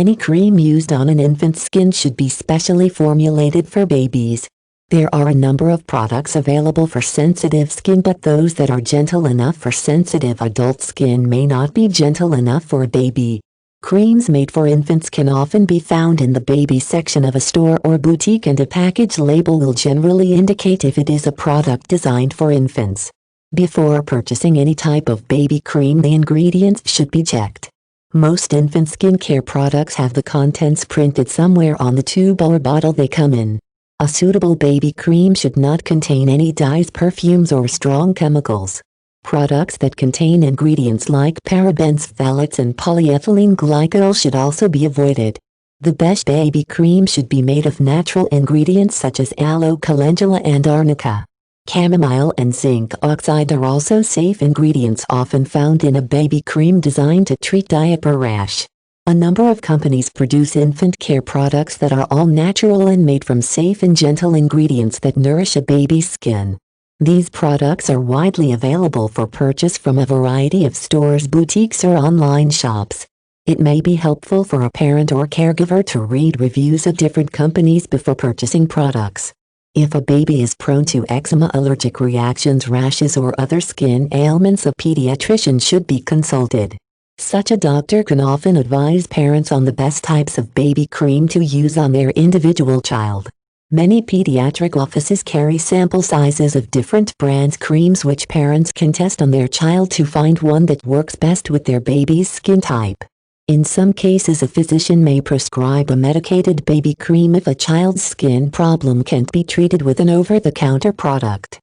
Any cream used on an infant's skin should be specially formulated for babies. There are a number of products available for sensitive skin, but those that are gentle enough for sensitive adult skin may not be gentle enough for a baby. Creams made for infants can often be found in the baby section of a store or boutique, and a package label will generally indicate if it is a product designed for infants. Before purchasing any type of baby cream, the ingredients should be checked. Most infant skincare products have the contents printed somewhere on the tube or bottle they come in. A suitable baby cream should not contain any dyes, perfumes, or strong chemicals. Products that contain ingredients like parabens, phthalates, and polyethylene glycol should also be avoided. The best baby cream should be made of natural ingredients such as aloe, calendula, and arnica. Chamomile and zinc oxide are also safe ingredients often found in a baby cream designed to treat diaper rash. A number of companies produce infant care products that are all natural and made from safe and gentle ingredients that nourish a baby's skin. These products are widely available for purchase from a variety of stores, boutiques, or online shops. It may be helpful for a parent or caregiver to read reviews of different companies before purchasing products. If a baby is prone to eczema, allergic reactions, rashes, or other skin ailments, a pediatrician should be consulted. Such a doctor can often advise parents on the best types of baby cream to use on their individual child. Many pediatric offices carry sample sizes of different brands' creams, which parents can test on their child to find one that works best with their baby's skin type. In some cases, a physician may prescribe a medicated baby cream if a child's skin problem can't be treated with an over-the-counter product.